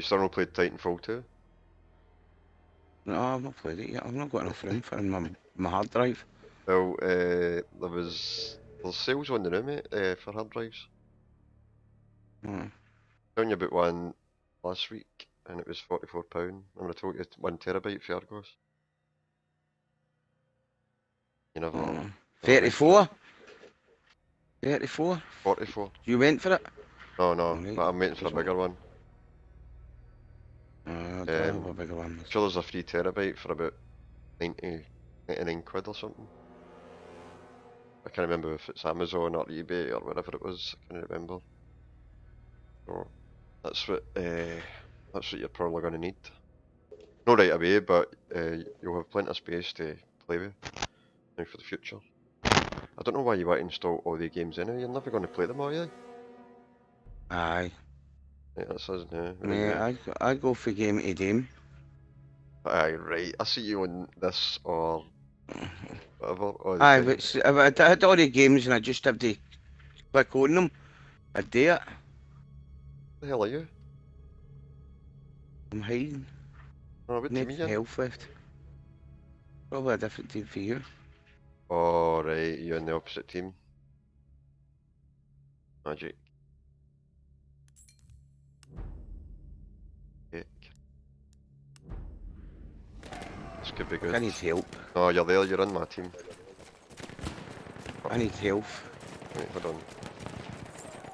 You still not played Titanfall 2? No, I've not played it yet. I've not got enough room for it in my hard drive. Well, there's sales on the now, mate, for hard drives. Telling you about one last week, and it was £44. And I told you 1 terabyte for Argos. You never. 34? 34? 44. You went for it? No, Right. but I'm waiting for a bigger one. I don't have a bigger one. Sure, there's a 3 terabyte for about 99 quid or something. I can't remember if it's Amazon or eBay or whatever it was. I can't remember. So that's what you're probably going to need. Not right away, but you'll have plenty of space to play with now for the future. I don't know why you want to install all the games anyway. You're never going to play them, are you? Aye. Right, that says no. Yeah, I go for game to game. Aye, right. I see you on this or whatever. Aye, but if I had all the games and I just have to click on them, I'd do it. The hell are you? I'm hiding. Oh, what team are Need you in? health left. Probably a different team for you. Oh, right. You're in the opposite team. Magic. Heck. This could be good. I need help. Oh, you're there. You're in my team. I need health. Wait, hold on.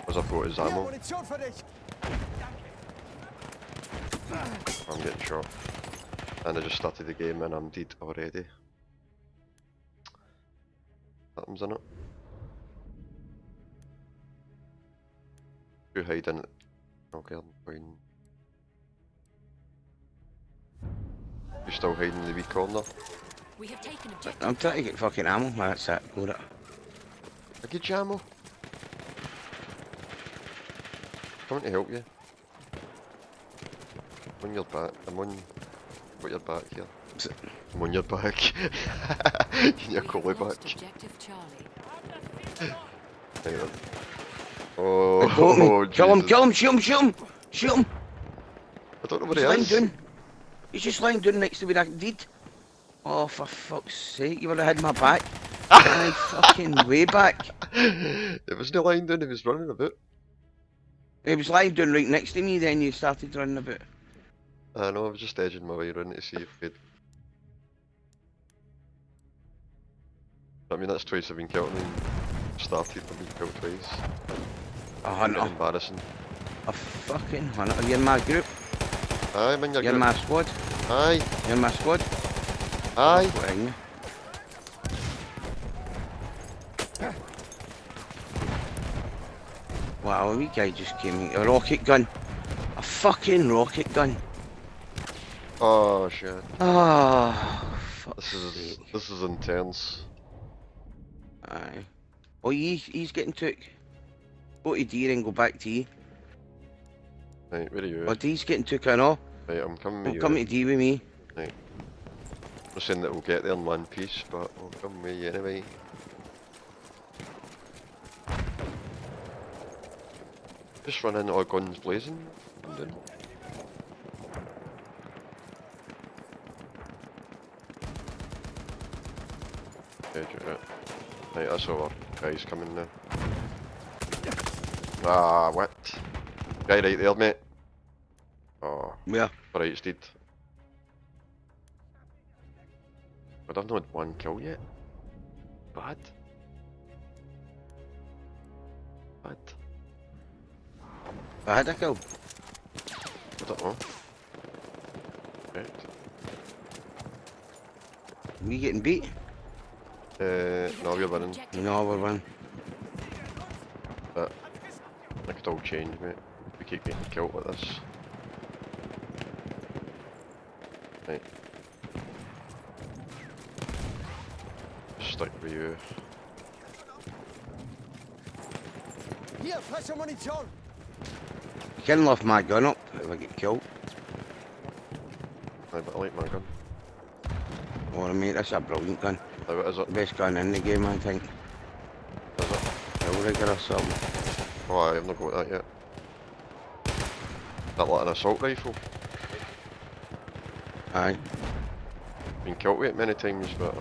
As I've got his ammo. I'm getting shot. And I just started the game and I'm dead already. Happens, innit? You hide in it. Okay, I'm fine. You still hiding in the wee corner? We have taken objective. I'm trying to get fucking ammo. That's it. Got it. I get you ammo. Coming to help you. I'm on your back. I'm on your back here. I'm on your back. You're calling back. Objective Charlie. Hang on. Oh, Kill him, Jesus. kill him, shoot him, shoot him, shoot him. I don't know what He's he lying is. down. He's just lying down next to where I did. Oh, for fuck's sake, you would have had my back. My fucking way back. It wasn't lying down, he was running about. He was lying down right next to me, then you started running about. I know, I was just edging my way around to see if he'd... I mean, that's twice I've been killed and started and been killed twice. A hunter. Embarrassing. A fucking hunter. You're in my group. Aye, I'm in your You're in group. my squad. Aye. You're in my squad. Aye. Wow, a wee guy just came in. A rocket gun. A fucking rocket gun. Oh shit. Oh, fuck. This is intense. Aye. Oh, he's getting took. Go to D and go back to E. Right, where are you? Oh, D's getting took, I know. Right, I'm coming with you. Come to D with me. Right. I'm not saying that we'll get there in one piece, but we'll come with you anyway. Just run in all guns blazing. I'm doing. Right, that's over. Guy's coming now. Ah, what? Guy right there, mate. Oh. Where? Alright, it's dead. But I've not had one kill yet. Bad. Bad. I had a kill. I don't know. Right. We getting beat? No, we're winning. No, we're winning. But that could all change, mate. We keep getting killed like this. Right. Stick with you. Hier, falsche Munition! You can lift my gun up if I get killed. Aye, but I like my gun. Oh, mate, that's a brilliant gun. Aye, what is it? The best gun in the game, I think. Is it? Outrigger or something. Oh, I have not got that yet. That like an assault rifle. Aye. Been killed with it many times, but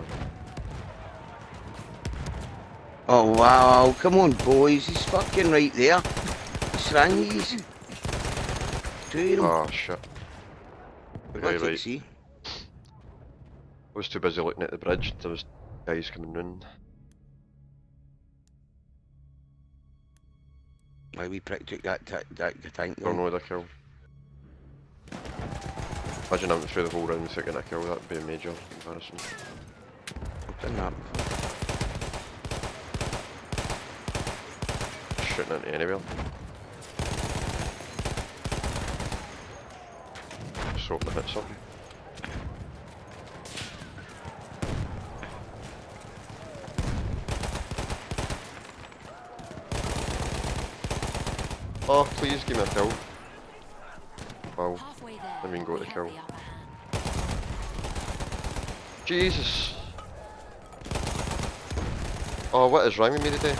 Oh wow, come on boys, he's fucking right there. What's wrong with yous? Two of them. oh shit. We're Right, going to right. see. I was too busy looking at the bridge. There was guys coming round. Why we prick took that tank Don't down. know the kill. Imagine having through the whole round thinking a kill. That'd be a major embarrassing. I've done that before. Shooting into anywhere. Just hoping to hit something. Oh, please give me a kill. Wow, Halfway there. I mean go to we the have kill. the upper hand. Jesus! Oh, what is wrong with me today?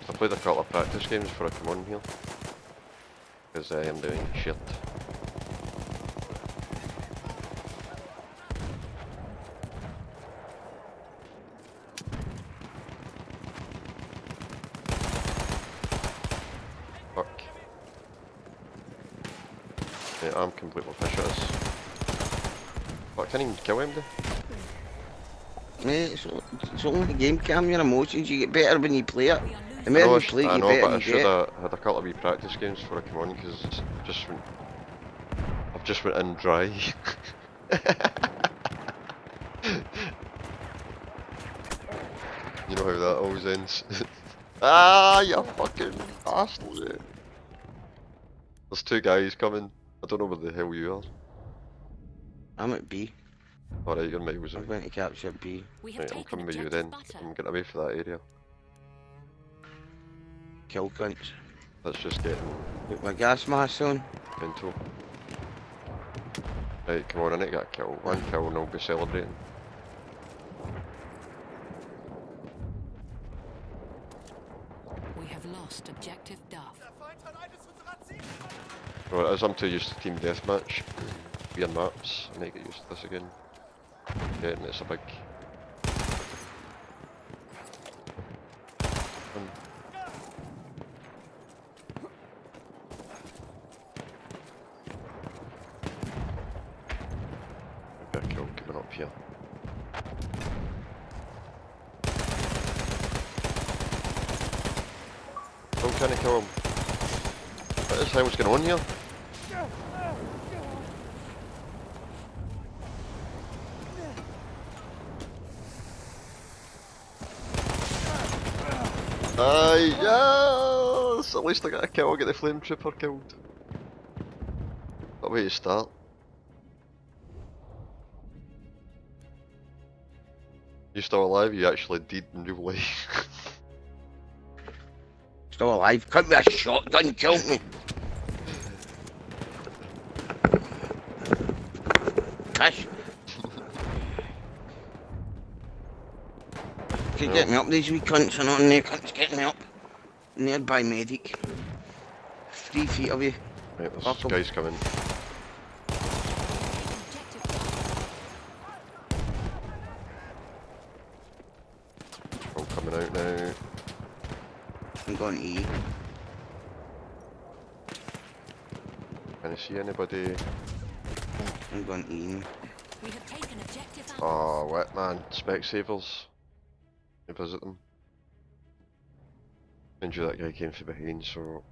I played a couple of practice games before I come on here. Because I am doing shit. Fuck. Yeah, I'm completely fish at this. But I can't even kill him, Mate, it's only a game cam, your emotions, you get better when you play it. We are The losing. more you play it, I you know, better but I you should get. have had a couple of wee practice games before I come on, because I've just went in dry. You know how that always ends. Ah, you fucking bastard. There's two guys coming. I don't know where the hell you are. I'm at B. Alright, you're miles I'm away. going to capture B. We have Right, I'm taken coming with you objective then. butter. I'm getting away for that area. Kill cunts. That's just getting Put my gas mask on. mental. Right, come on, I need to get a kill. One kill and I'll be celebrating. We have lost objective Duff. Right, as I'm too used to team deathmatch, weird maps, I need to get used to this again. Yeah, and it's a big... Maybe a kill coming up here. Still trying to kill him. What the hell's going on here? Aye, yes! At least I got a kill, I get the flame trooper killed. What way to start? You still alive? You actually did in real life. Still alive. Cut me a shotgun, killed me. Pish. Can get me up, these wee cunts are not in there, cunts get me up. Nearby medic. 3 feet away. Right, there's Fuck 'em. guys coming. Objective Duff. I'm coming out now. I'm going E. Can you see anybody? I'm going E. We have taken objective Alpha. Oh, what man? Specsavers. You visit them. Mind you, that guy came from behind, so...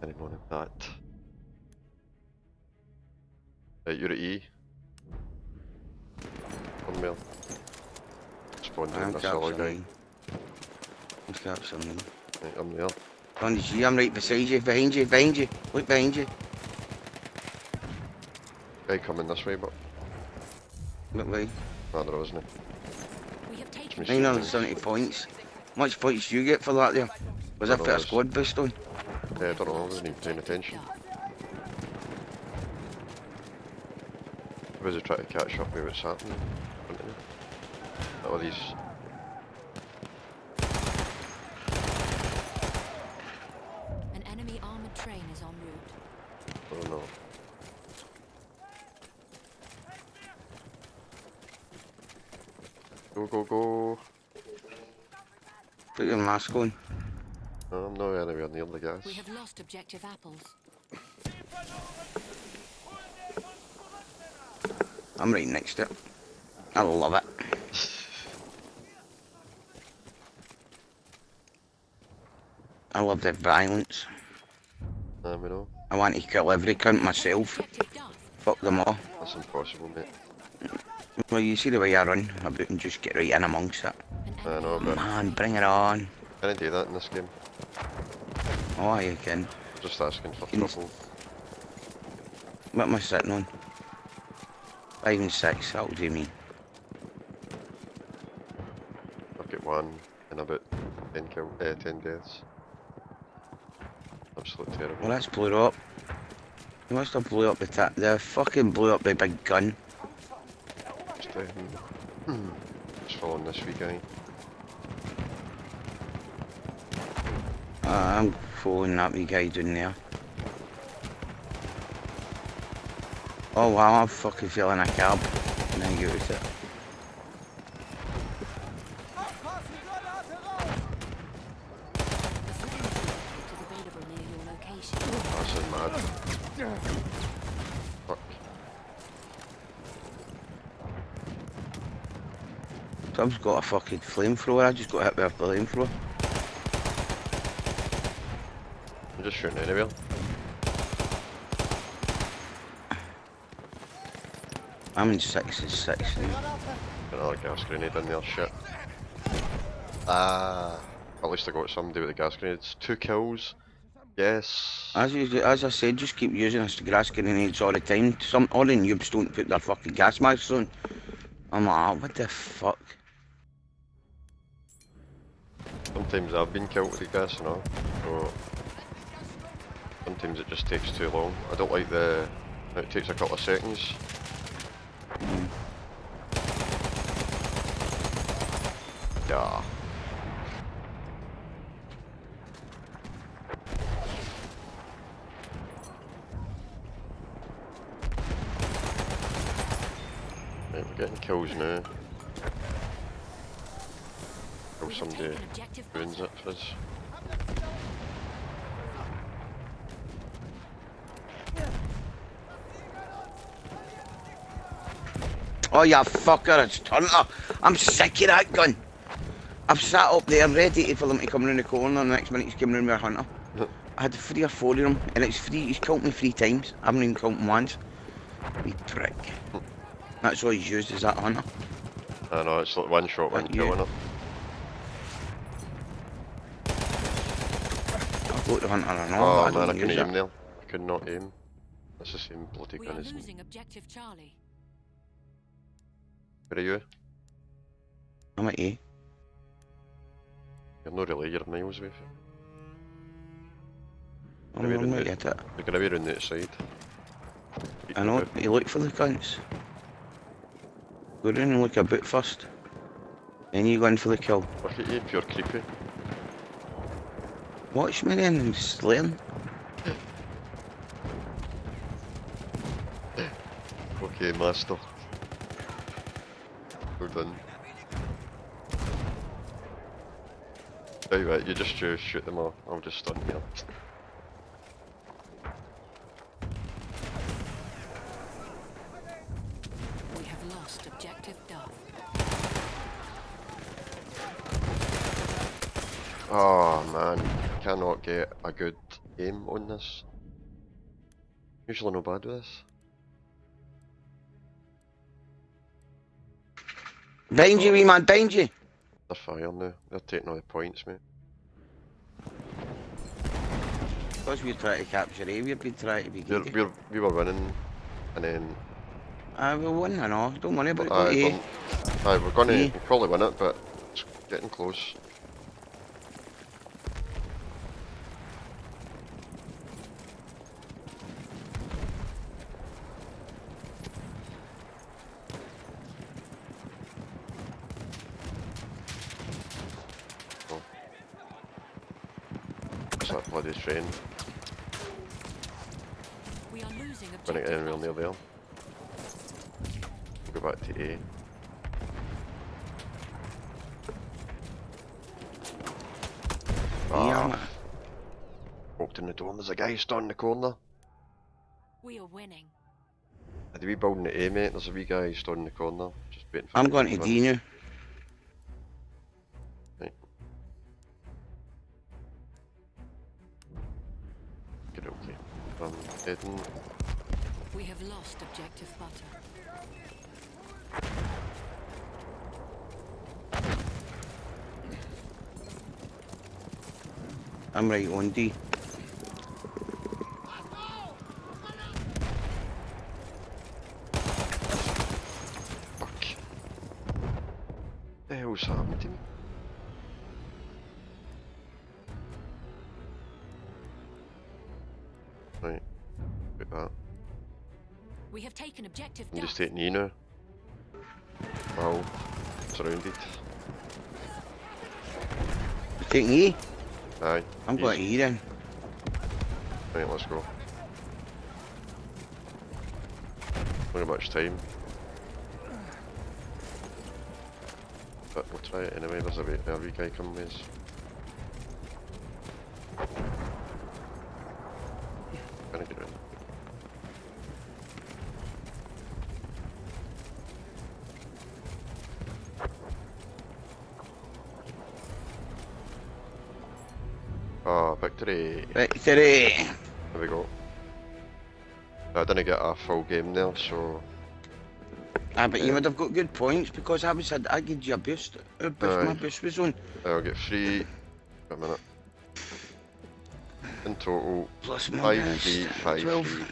Anyone of that. Right, you're at E. One mil. Spawned in I'm this other guy. capturing. I'm capturing. Right, I'm there. On the G, I'm right beside you, behind you, behind you. Look behind you. Guy coming this way, but... Look way. No, there isn't. We have taken 970 points. How much points do you get for that there? Was I Don't put a know, squad boost on? Yeah, I don't know, I wasn't even paying attention. I was trying to catch up with what's happening in front of me. all these. An enemy armored train is en route. Oh no. Go, go, go. Put your mask on. No, I'm not anywhere near the gas. We have lost objective apples. I'm right next to it. I love it. I love the violence. We know. I want to kill every cunt myself. Objective Duff. Fuck them all. That's impossible, mate. Well, you see the way I run about and just get right in amongst it. An I enemy know, armored but Man, bring it on. can I do that in this game? Oh, you can. Just asking for Can you- trouble. What am I sitting on? 5 and 6, that'll do me. I've got one in about 10 deaths. Absolute terrible. Well, that's blew up. He must have blew up the fucking blew up the big gun. Just following this wee guy. I'm following that wee guy down there. Oh wow, I'm fucking feeling a cab. And then get with it. The flame is available near your location. That's in mad. Fuck. Tom's got a fucking flamethrower, I just got hit with a flamethrower. I'm just shooting anywhere. I'm in 6 and 6 now. Got another gas grenade in there, shit. Ah, at least I got somebody with the gas grenades. 2 kills. Yes. As I said, just keep using us gas grenades all the time. All the noobs don't put their fucking gas masks on. I'm like, oh, what the fuck? Sometimes I've been killed with the gas and all. So sometimes it just takes too long. I don't like it takes a couple of seconds. Yeah. Right, we're getting kills now. Kill We have somebody taken objective ruins it for us. Oh, you fucker, it's Turner. I'm sick of that gun. I've sat up there ready for them to come round the corner, and the next minute he's coming round with a hunter. I had 3 or 4 of them, and it's 3. He's killed me 3 times. I haven't even killed him once. You prick. That's all he's used is that hunter. I know, it's like one shot when But killing you- it. I've got the hunter and all, Oh but I man, I don't couldn't use aim it. there. I could not aim. That's the same bloody We gun are as me. losing objective Charlie. Where are you? I'm at A. You're not really, you're miles away from I'm Maybe right the- at it. You're gonna be around the outside. I know, you look for the cunts. Go round and look a bit first. Then you go in for the kill. Look at you, pure creepy. Watch me then and slaying. Okay, master. Well done. Tell you what, you just shoot them all. I'll just stun here. We have lost objective Duff. Oh man, cannot get a good aim on this. Usually no bad with this. Behind you, wee man, behind you. They're fire now. They're taking all the points, mate. Because we're trying to capture A, we've been trying to be geeky. We were winning, and then We'll win, I know. Don't worry about aye, it. we're gonna Yeah. we'll probably win it, but it's getting close. bloody train. We are losing When I get objective anywhere near butter. there. We'll go back to A. Yeah, Ah, man. walked in the door and there's a guy stood in the corner. We are winning. Had we building the A, mate? There's a wee guy stood in the corner. Just waiting for I'm me going to come D in. now. Right. Okay. I'm heading. We have lost objective butter. I'm right on D. Fuck. The hell's happened to me? Right. Put that. We have taken objective I'm just Duff. taking E now. Wow. Surrounded. Taking E? Aye. I'm going to E then. Right, let's go. Not much time. But we'll try it anyway, there's a wee guy coming with us. Gonna get in. Ah, victory! Victory! There we go. I didn't get a full game there, so Ah, but you would have got good points because I gave you a boost. My Aye. boost was on. I'll get 3. Wait a minute. In total, Plus my 5 boost. 3, 5 12. 3.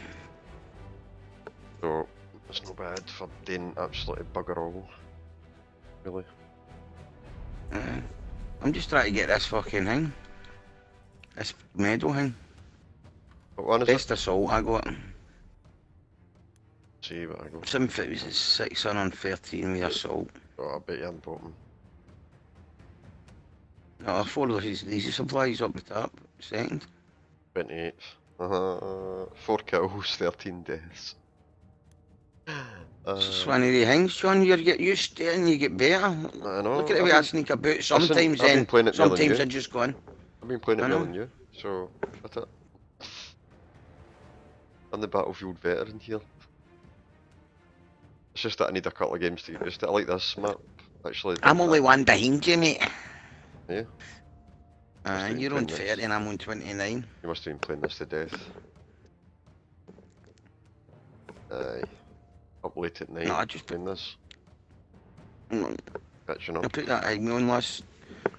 So it's not bad for doing absolutely bugger all. Really. I'm just trying to get this fucking thing. This medal thing. What one is Best assault I got. it? See what I go. 613 with assault. Oh, I bet you I'm bottom. No, 4 of these supplies up the top. Second. 28th. 4 kills, 13 deaths. It's one of the things, John. You get used to it and you get better. I know. Look at the way I sneak about. Sometimes I've been then, playing it more than sometimes you. I just gone. I've been playing it I more know. than you, so shut it. I'm the Battlefield veteran here. It's just that I need a couple of games to get used to it. I like this map, actually. I'm only one behind you, mate. Yeah? And you're playing on this. 30 and I'm on 29. You must have been playing this to death. Aye. Up late at night No, I just playing this. Mm, Catching I up. put that thing on last.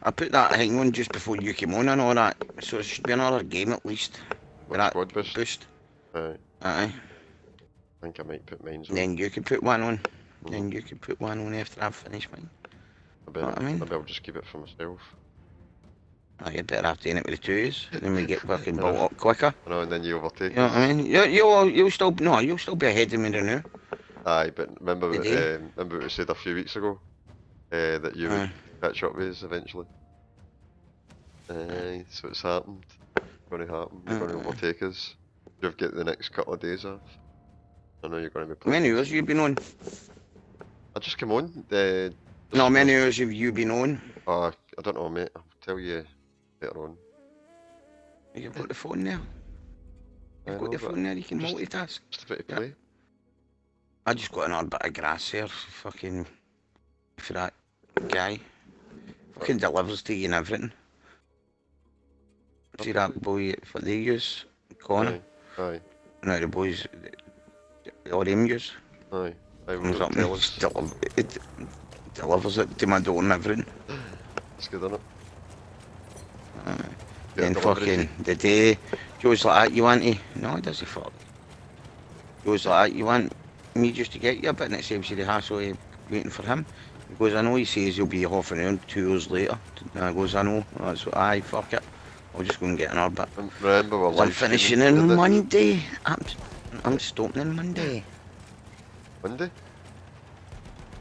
I put that thing on just before you came on and all that. So it should be another game at least. What, That squad boost? boost. Aye. Aye. I think I might put mine on. Then you can put one on. Mhm. Then you can put one on after I've finished mine. Maybe, know what I mean? maybe I'll just keep it for myself. Oh, you'd better have to end it with the twos. Then we get fucking I built know. up quicker. I know, and then you overtake You know what I mean? You'll still you'll still be ahead of me now. Aye, but remember what, Today? remember what we said a few weeks ago? That you would Aye. catch up with us eventually. Aye, so it's happened. Going to happen. You're going to overtake us. You've got the next couple of days off. I know you're going to be How playing. many hours you been on? I just came on. No, how many hours have you been on? I don't know, mate. I'll tell you later on. You've got the phone there. I You've know, got the but phone there. You can just- multitask. Just a bit of Yeah. play. I just got another bit of grass here, fucking, for that guy. Fucking delivers to you and everything. See that boy for they use? Connor? Aye, aye, No, the boys, all them use. aye. I will Comes up tell and us. it delivers it to my door and everything. It's good, innit? Then fucking, the day, Joe's like that, you want to? No, he doesn't fuck. Joe's like that, you want me just to get you a bit, and it saves you the hassle of waiting for him. He goes, I know. He says he'll be half an hour, 2 hours later. And I goes, I know. That's what, aye, fuck it. I'll just go and get another bit. Remember we're I'm live finishing streaming, on did it? Monday. I'm stopping on Monday. Monday?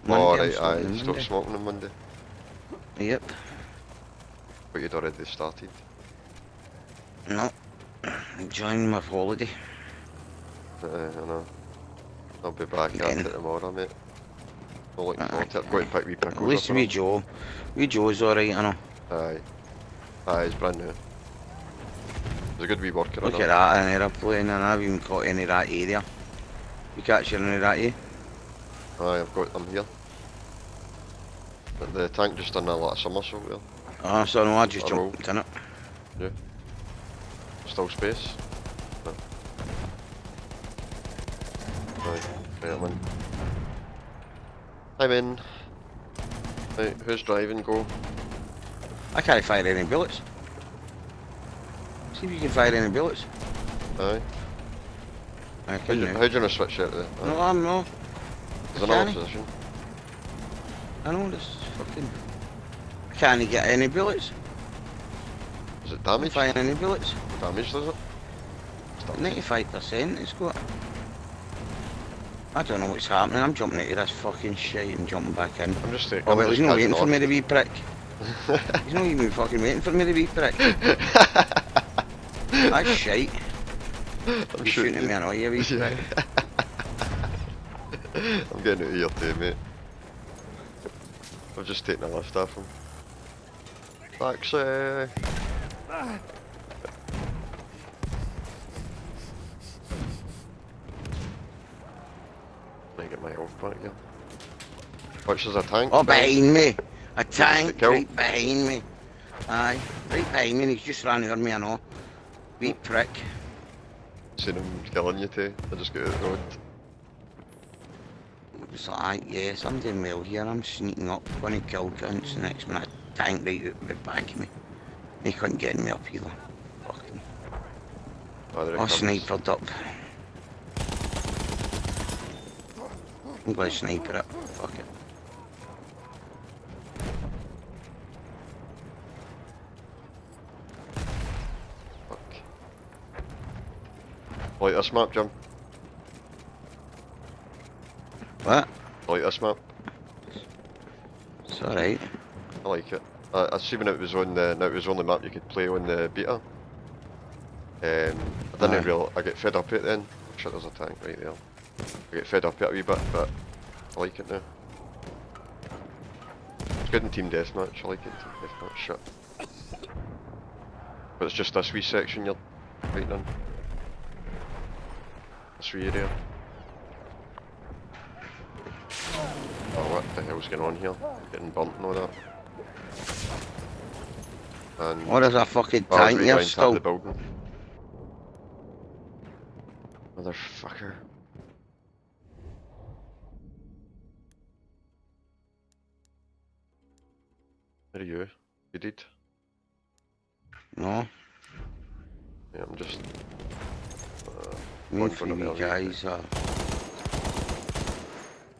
Monday, Oh, I'm right, stopping aye. on Stop Monday. smoking on Monday. Yep. But you'd already started. No. Enjoying my holiday. I know. I'll be back Again. at it tomorrow, mate. I'm looking forward to it. I'm going to pick wee At pickles least up. wee Joe. Wee Joe's alright, I know. Aye. Aye, it's brand new. It's a good wee worker. Look at that, an aeroplane, and I haven't even caught any of that area. You catch any of that, eh? Aye, I've got them here. But the tank just done a lot of somersault there. Oh, so no, I just I jumped in it. Yeah. Still space. No. Aye, right, I'm in. I'm in. Right, who's driving? Go. I can't fire any bullets. See if you can fire any bullets. Aye. I How can do now. you wanna switch out there? No, I'm no. There's another can't. position. I know this fucking. I can't get any bullets. Is it I'm damaged? firing any bullets. Damaged, is it? 95% it's got. I don't know what's happening. I'm jumping into this fucking shit and jumping back in. I'm just taking. Oh well, he's not waiting for me to be prick. He's not even fucking waiting for me to be prick. That's shite. I'm You're shooting shooting at me, you. I know you wee prick. I'm getting out of here too, mate. I've just taken a lift off him. Taxi! Let me get my health back again. Which is a tank? Oh, behind me! A tank kill? right behind me. Aye, right behind me, and he's just ran over me, I know. Wee prick. Seen him killing you too. I just got out of the road. It's like, yes, I'm doing well here. I'm sneaking up, going to kill counts. The next minute, a tank right out the back of me. He couldn't get me up either. Fucking. Oh, there it Oh, comes. snipered up. I'm going to sniper it. Fuck it. Fuck. Like this map, Jim? What? Like this map? It's alright. I like it. I see when it was on the, now it was the only map you could play on the beta. I didn't Aye. really, I get fed up at it then. Shit, there's a tank right there. I get fed up at it a wee bit, but I like it now. It's good in team deathmatch, I like it in team deathmatch, shit. But it's just this wee section you're fighting in. This wee area. Oh, what the hell's going on here? Getting bumped and all that. And Oh, there's a fucking oh, it's tank right here behind top still. of the building. Motherfucker. Where are you? You did? No, Yeah, I'm just... me one and for three the wee guys are...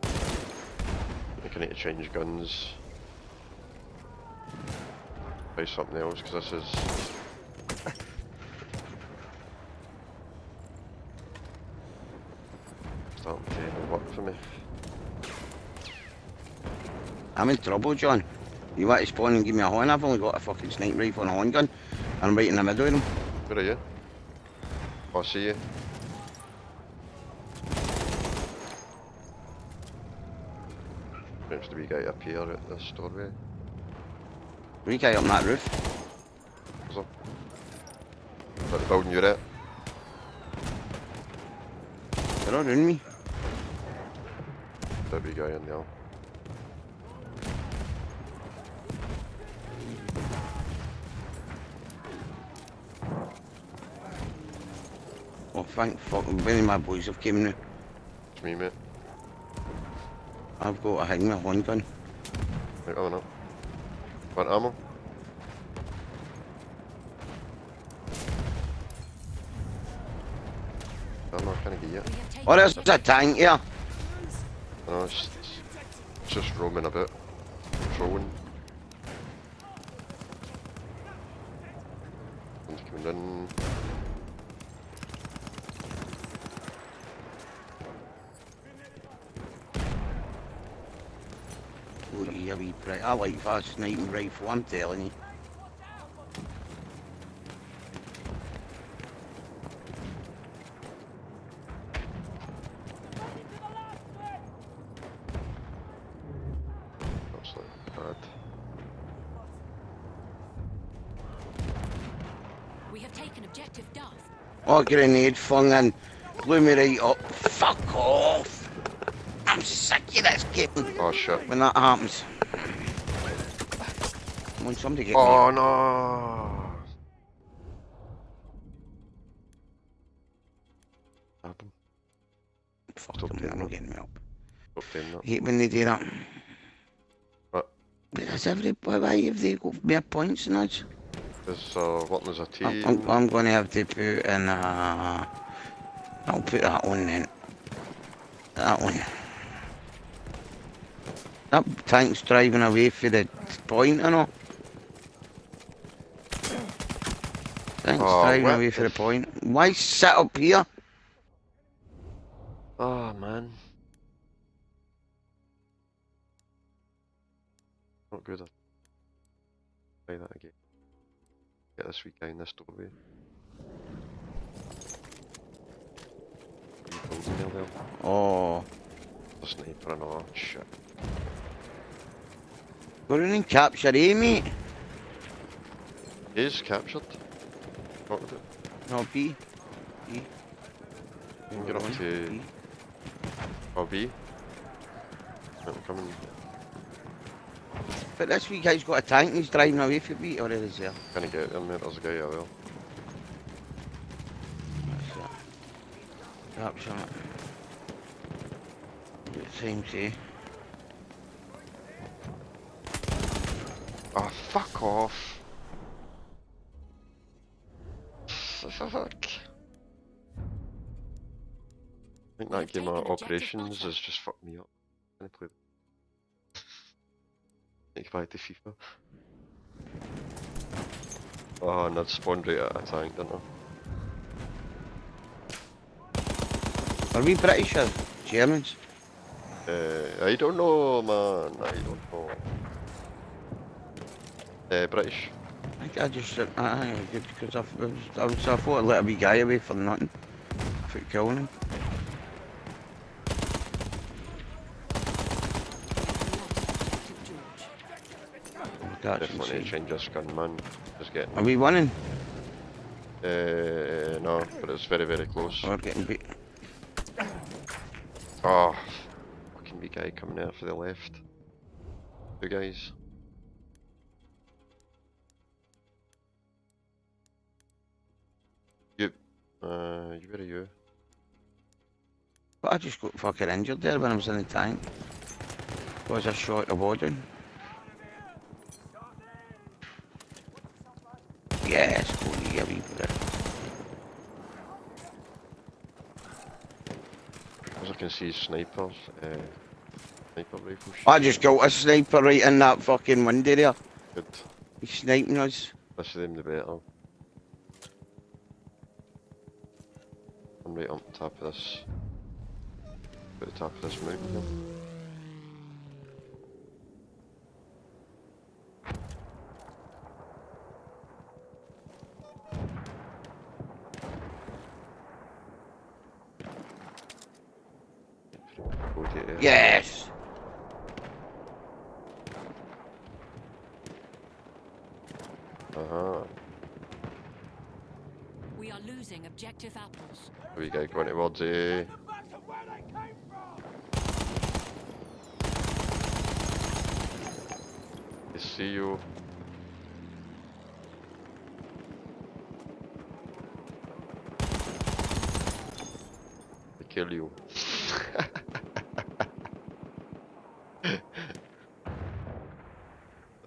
I think I need to change guns. Buy something else, because this is... starting to work for me. I'm in trouble, John. You want to spawn and give me a horn? I've only got a fucking sniper rifle and a horn gun. And I'm right in the middle of them. Where are you? Oh, I see you. Seems to be a guy up here at this doorway. Wee guy up on that roof. Is there? Is that the building you're at? They're all around me. That wee guy in there. Oh, thank fuck. Many of my boys have came now. It's me, mate. I've got a hang my horn gun. Right, coming up. Want ammo? I'm not trying to get you. We have taken Oh, there's a tank here. No, it's just roaming a bit. Patrolling. One's coming in. Oh, yeah, wee prick. I like fast sniping rifle, I'm telling you. have taken objective Duff. Oh, grenade flung in. Blew me right up. Fuck off. I'm sick of this game Oh shit. when that happens. When somebody get me. Oh no! Happened. Fuck Stop them, doing they're not that. getting me up. Stop doing that. Hate when they do that. What? Because why have they got more points than us? There's working as a team. I'm going to have to put in I'll put that one then. That one. That tank's driving away for the point, I know. Tank's driving what away for the the point. Why sit up here? Oh man. Not good. I'll play that again. Get this weekend, this doorway. Are you building there? Oh. The sniper and all. Shit. Go in and capture A, mate. Is captured. What was it? No, B. B. You can get up to. B. Oh, B. I'm coming. But this wee guy's got a tank and he's driving away from B, or is there? Can I get in there? There's a guy, I will. That's it. Capture it. It seems to. Oh, fuck off. Fuck. I think that We've game of taken objective Operations Alpha. has just fucked me up. Can I play Take back to FIFA. Oh, and I'd spawned right at a tank, didn't I? Are we British or Germans? I don't know, man. I don't know. British. I think I just said, because I thought I'd let a wee guy away for nothing. For killing him. That's Definitely insane. change this gun, man. Just getting. Are we winning? No, but it's very, very close. Or getting beat? Oh, fucking big guy coming out for the left. Two guys. You, where are you? But I just got fucking injured there when I was in the tank. Was I shot a warden? Yes, Cody, yeah, we put it. As I can see, snipers, sniper rifles. I just got a sniper right in that fucking window there. Good. He's sniping us. Less of them, the better. I'm right on top of this. At the top of this mountain here. Go to it. Yes! We are losing objective apples. Here we go, going towards A. I see you. I kill you.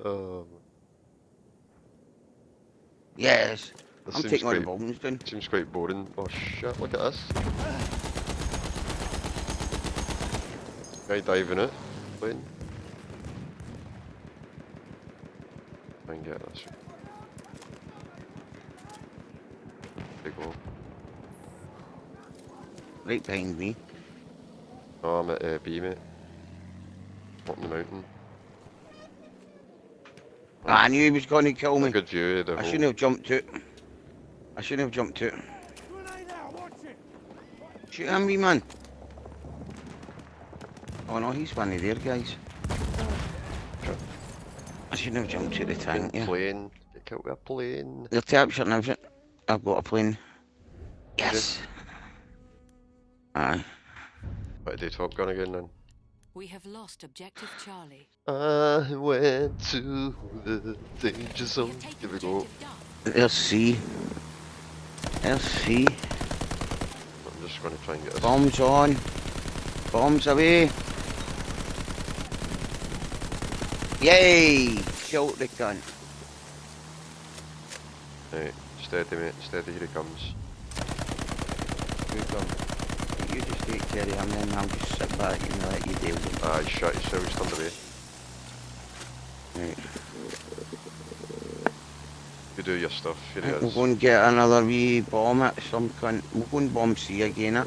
um, Yes! this I'm seems taking all the quite, bombs down. seems quite boring. Oh shit, look at this. Guy diving it. Plane. Try and get this. Big one. Right behind me. Oh, I'm at B, mate. Up in the mountain. I knew he was going to kill A me. good view of the I whole. shouldn't have jumped to it. I shouldn't have jumped to it. Shoot him, wee man. Oh no, he's one of their guys. I shouldn't have jumped to the tank, yeah. Plane. Get killed with a plane. They're capturing everything. I've got a plane. Yes. Aye. What to do Top Gun again then? We have lost objective Charlie. I went to the danger zone. Here we go. There's C. There's C. I'm just going to try and get this. Bombs on. Bombs away. Yay! Killed the gun. Right, steady mate, steady, here he comes. Good gun. You just take care of him, then I'll just sit back and let you deal with him. Ah, he's shot, he's turned away. Right. You do your stuff, here he We'll is. go and get another wee bomb at some cunt. We'll go and bomb C again, eh?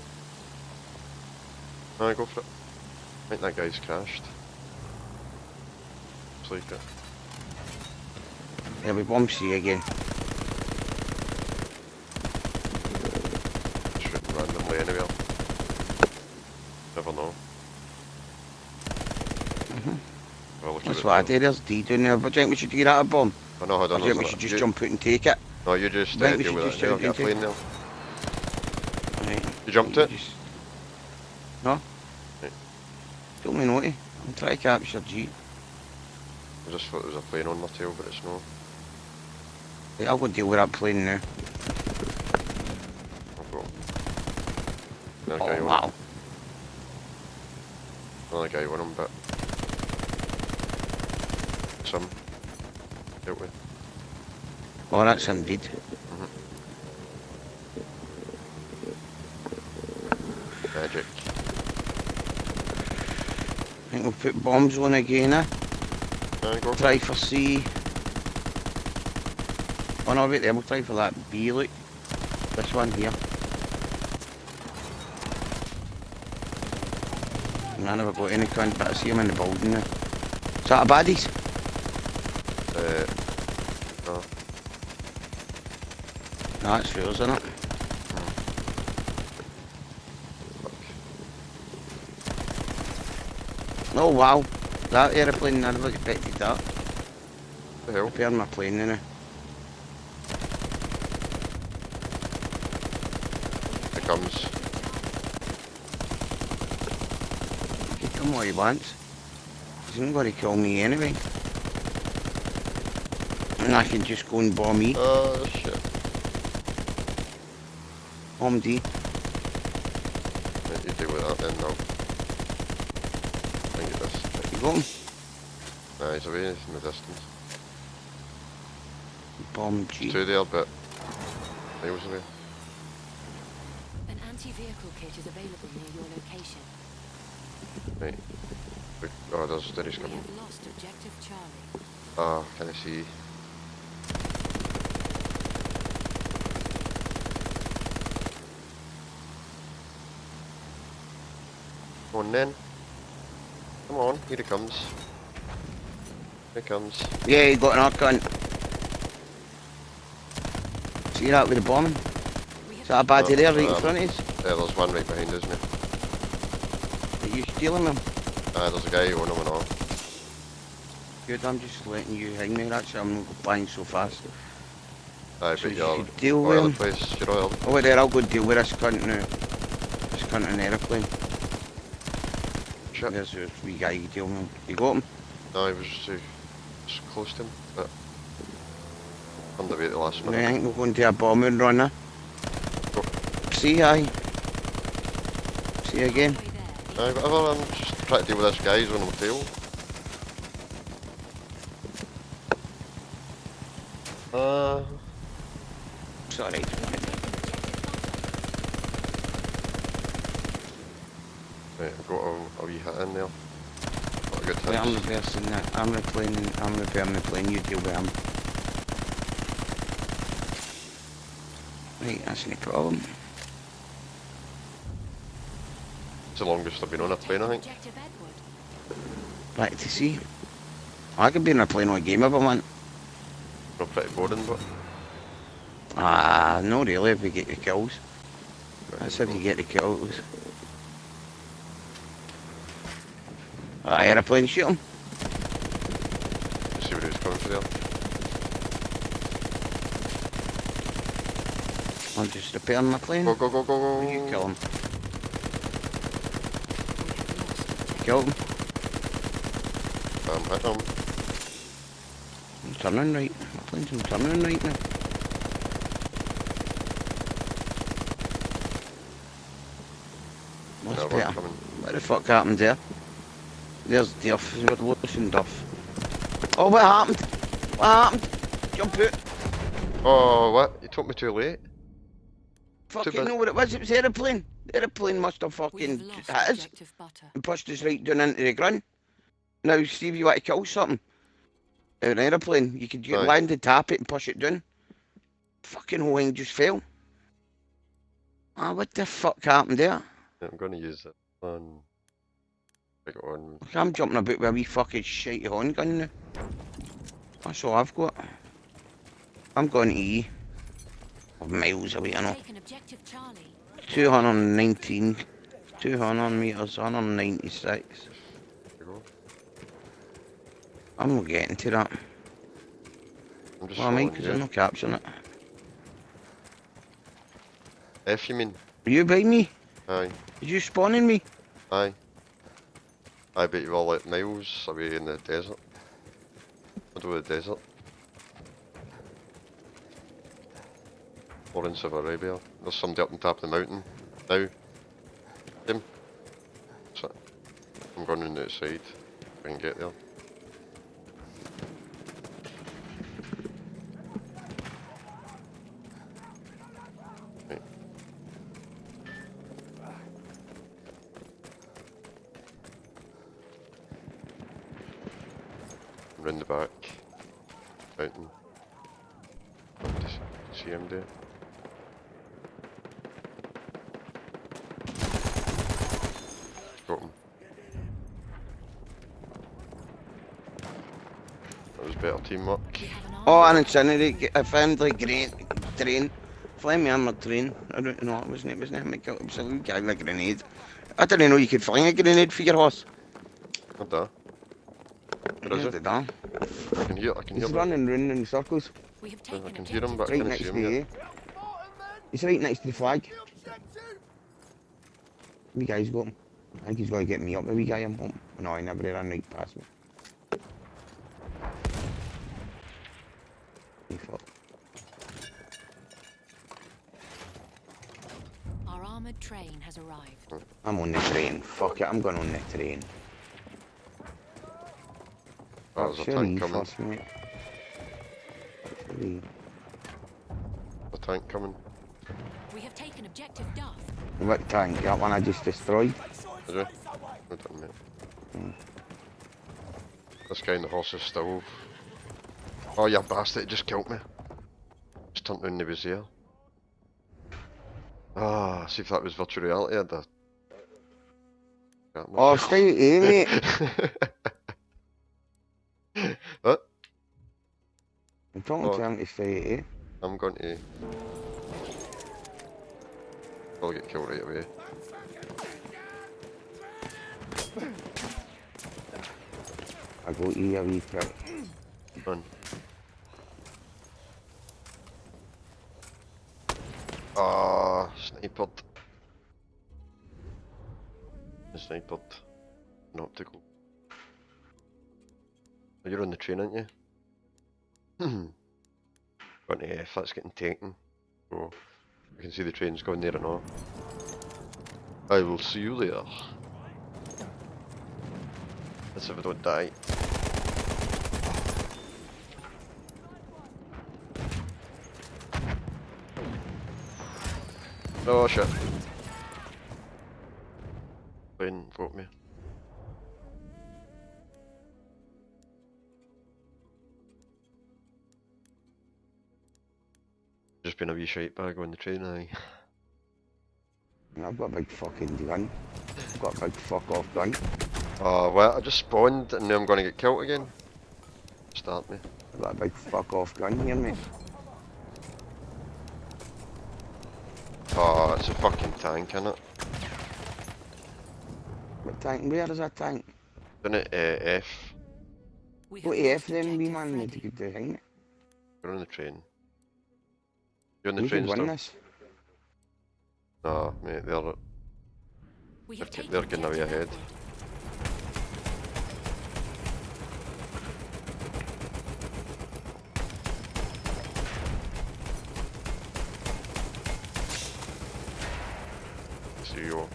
Aye, go for it. I think that guy's crashed. Looks like it. Yeah, we bomb C again. Shooting randomly anywhere. Never know. Well, look at That's it what I now. did. There's D down there. But do you think we should get out a bomb? I know how Or done do you think we should just jump out and take it? No, you just I think we deal should with just it. There, jump get a into it. plane there. Right. You jumped it? Just... No. Right. Don't me naughty. I'm trying to capture G. I just thought there was a plane on my tail, but it's no. Right, I'll go deal with that plane now. I'll go. Another guy Oh, on. wow. Another guy on him, but some dealt with. Oh, that's indeed. Magic. I think we'll put bombs on again, eh? There you go. Try for C. Oh no, wait there, we'll try for that B, look. This one here. And I never got any cunt, but I see him in the building now. Is that a baddies? No. No, it's yours, isn't it? Fuck. Oh wow, that aeroplane, I never expected that. The hell? Repairing my plane now. Here it comes. He can come what he wants. He's not going to kill me anyway. And I can just go and bomb E. Oh shit. Bomb D. Right, you deal with that then now. Try and get this. You got him? Nah, he's away, he's in the distance. Bomb G. Two there, but miles away. An anti-vehicle kit is available near your location. Right. Oh, there he's We coming. have lost objective Charlie. Ah, can I see? Come on then. Come on, here he comes. Here he comes. Yeah, he got an cunt. See that with the bombing? We Is have that a baddie there right in front of us? Yeah, there's one right behind us, mate. Are you stealing them? There's a guy on him and all. Good, I'm just letting you hang me. That's why I'm not flying so fast. Aye, So but you you're should deal all with over him. the place. You're all over the Oh, wait there, I'll go deal with this cunt now. This cunt in the aeroplane. shit. There's your wee guy you deal with him. You got him? No, he was just close to him, but on the way at the last I minute. think we're going to a bombing run now. Go. See, aye. See again. halfway there. Aye, whatever, I'm just trying to deal with this guy, he's on my tail. Sorry. Right, I've got a wee hit in there. Got a good Wait, I'm hit. reversing that. I'm replaying the plane, you deal with him. Right, that's no problem. It's the longest I've been on a plane, I think. Objective Edward. Back to sea. I could be in a plane on a game if I want. Not pretty boring, but Ah, no really, if we get the kills. That's if you get the kills. Aeroplane, shoot him. see where he was coming from there. I'm just repairing my plane. Go, go, go, go, go. You kill him. We have lost objective. Kill him. I'm hit him. I'm turning right. My plane's turning right now. What's No, we're better? coming. What the fuck happened there? There's Duff. We're losing Duff. Oh, what happened? What happened? Jump out. Oh, what? You took me too late? Fucking bad. know what it was. It was the aeroplane. The aeroplane must have We fucking have hit lost us objective butter. and pushed us right down into the ground. Now, see if you want to kill something. An aeroplane, you could Aye. land and tap it and push it down. Fucking whole thing just fell. Ah, what the fuck happened there? Yeah, I'm gonna use it on. Take it on. Look, I'm jumping about with a wee fucking shitey horn gun now. That's all I've got. I'm going to E. I'm miles away, I know. Taken objective Charlie. 219. 200 metres, 196. There you go. I'm not getting to that. I'm just Well, I mean, following because you. I'm not capturing it. F, you mean? Are you behind me? Aye. Did you spawn in me? Aye. I bet you all like miles away in the desert. Middle of the desert. Lawrence of Arabia. There's somebody up on top of the mountain. Now. Him. So, I'm going on the outside. If I can get there. Right. Round the back. Mountain. See him there. Got him. That was better teamwork. We have an Oh, army. an incendiary. I found like train. Flame me armoured train. I don't know. It wasn't it? It was a wee guy with a grenade. I didn't know you could fling a grenade for your horse. Not that. Where is Yeah, it? they done. I can hear He's him. running round in circles. We have I taken can hear him, but I Right can't next see to him you. yet. He's right next to the flag. Wee guy's got him. I think he's going to get me up. The wee guy I'm home. No, he never ran right past me. He fuck. Our armored train has arrived. I'm on the train. Fuck it, I'm going on the train. Oh, there's a Sure, tank you coming. first, mate. Sure, you. A tank coming. We have taken objective Duff. What tank? That one I just destroyed. Is it? Well done, mate. Hmm. This guy in the horse is still. Oh, you bastard, it just killed me. Just turned around and he was there. Ah, see if that was virtual reality. I'd have... got Oh, myself. stay here, mate. What? I'm talking Oh. to him to stay here. I'm going to. I'll get killed right away. I go to you, a wee prick. Run. Ah, snipered. Snipered. An optical. Oh, you're on the train, aren't you? Going to F, that's getting taken. So, you can see the train's going there and all. I will see you there. Let's if I don't die. Oh shit. Plane got me. Just been a wee shite bag on the train, aye. I've got a big fucking gun. I've got a big fuck off gun. Oh, well, I just spawned and now I'm gonna get killed again. Start me. I've got a big fuck off gun here, mate. Oh, it's a fucking tank, innit? What tank? Where is that tank? Isn't it F? We Go have to F lost then, wee objective man. Need to Freddy. get the thing. You're on the train. You're on the We train could win still? this. No, mate, We have taken they're getting away objective ahead. Edward. See you.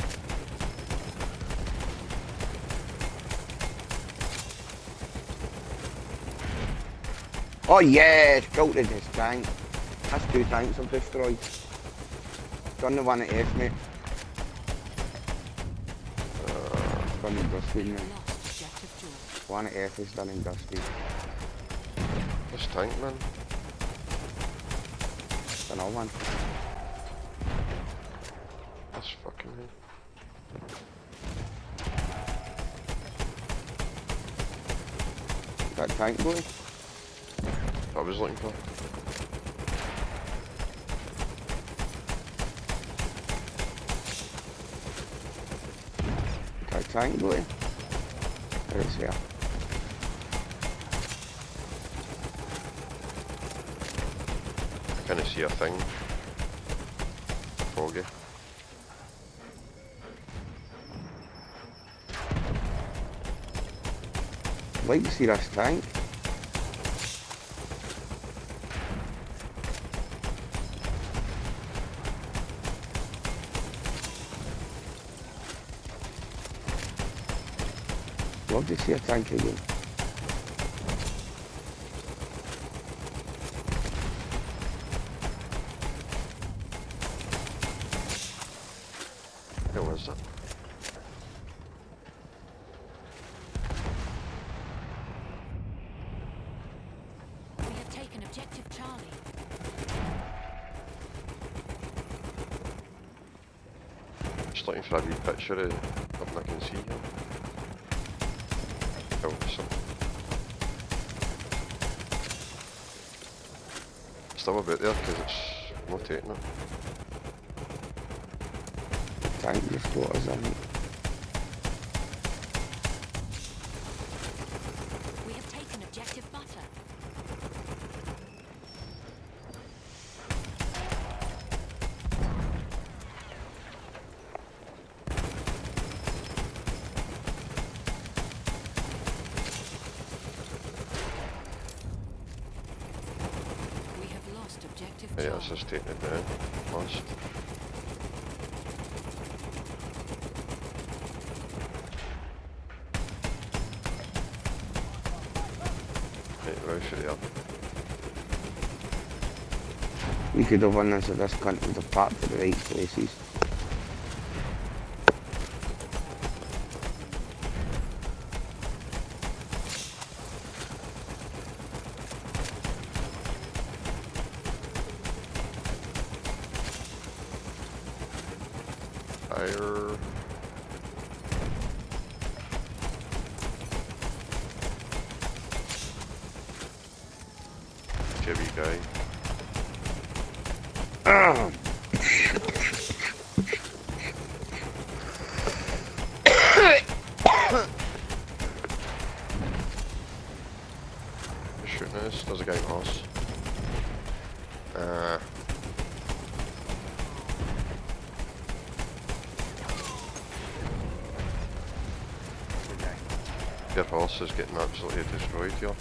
Oh yeah, killed this tank. That's 2 tanks I've destroyed. Done the one at F, mate. Done and dusted, We mate. have lost objective George. One at F is done and dusted. This tank, man. Another one. That's fucking me. That tank boy. I was looking for. That tank boy. There it's here. I can't see a thing. Foggy. I'd like to see this tank. Love to see a tank again. Where was it? We have taken objective Charlie. Just looking for a wee picture of something I can see here. Oh, something. Still about there because it's not taking it. Tank just got us in. We have taken objective Butter. We have lost objective Yeah, Charlie. it's just taking it down. Lost. Right, Welshy there. We could have won this if this country was apart for the right places. Fire. Chevy guy. Who's shooting at us? There's a guy in horse. Your horse is getting absolutely destroyed here.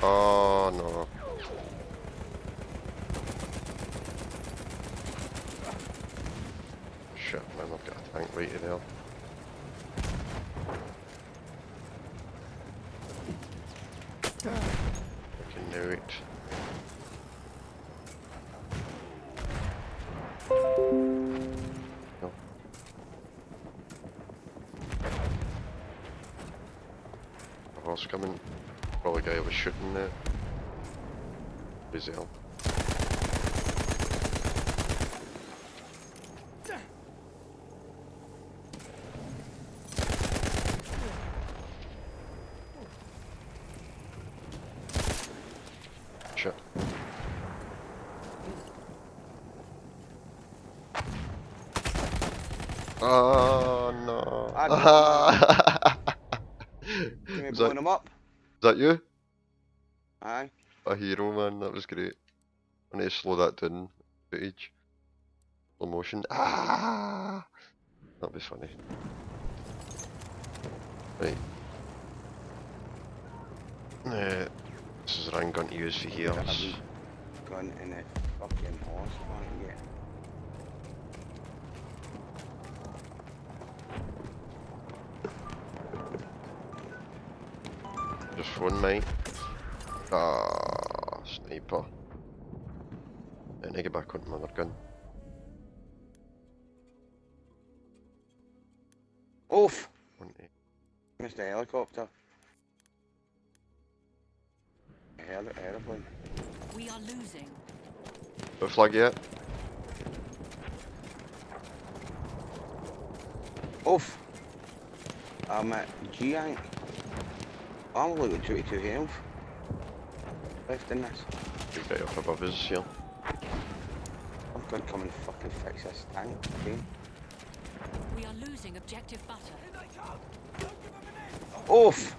Oh no. Shit, man, I've got a tank right there. Fucking knew it. No. A horse coming. Probably guy was shooting there. Gazelle. Shit. Oh no. I don't know. Can we Is blow that, them up? is that you? Aye. A hero, man, that was great. I need to slow that down. Footage. Slow motion. Ah! That'd be funny. Right. This is a ring gun to use for heals. Gun in a fucking horse, man, yeah. Just phone, mate. Ah, sniper. I need to get back on my other gun. Oof! One, eight. Missed a helicopter. A aeroplane. We are losing. Got a flag yet? Oof! I'm at G rank. I'm only got 22 health left in this. Big guy up above us here. I'm gonna come and fucking fix this tank, okay? We are losing objective butter. Oof!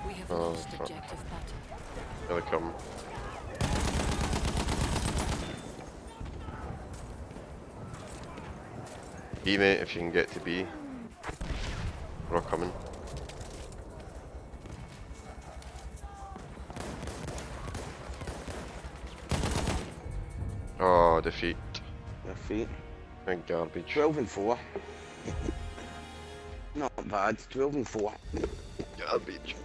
We have Oh, lost fuck. objective butter. Here they come. B, mate, if you can get to B. We're all coming. Oh, defeat. Your feet. Big garbage. 12 and 4. Not bad. 12 and 4. Garbage.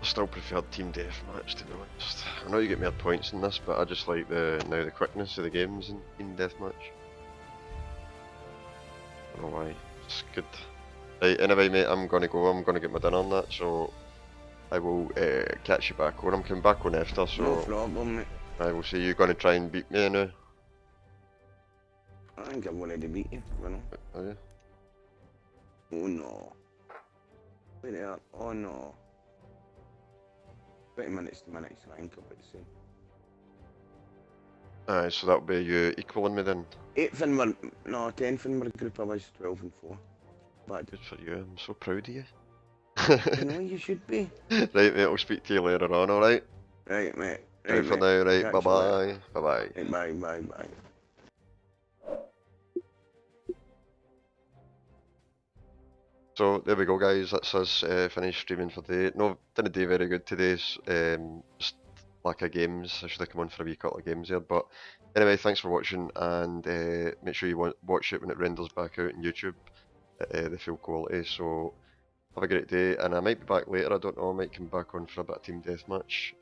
I still prefer team deathmatch, to be honest. I know you get more points in this, but I just like the quickness of the games in team deathmatch. I don't know why. It's good. Right, anyway, mate, I'm gonna go. I'm gonna get my dinner on that, so I will catch you back on. I'm coming back on after, so No problem, mate. I will see you. Gonna try and beat me now. I think I've already beat you, you know. Are you? Oh no. Wait there. Oh no. 20 minutes to my next rank up at soon. Aye, so that'll be you equaling me then. 8th in my, no, 10th in my group I was 12 and 4. Bad. Good for you. I'm so proud of you. You know you should be. Right, mate. I'll speak to you later on. All right. Right, mate. Right for mate. now. Right. Catch Bye you later. bye. Bye bye. Right, bye, bye, bye. So there we go, guys. That's us finished streaming for today. No, didn't do very good today. Just lack of games. I should have come on for a wee couple of games here. But anyway, thanks for watching, and make sure you watch it when it renders back out on YouTube at the full quality. So have a great day, and I might be back later. I don't know. I might come back on for a bit of team deathmatch,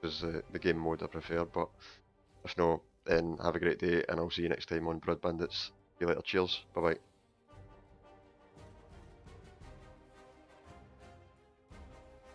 because the game mode I prefer. But if not, then have a great day, and I'll see you next time on Broadbandits. See you later. Cheers. Bye bye.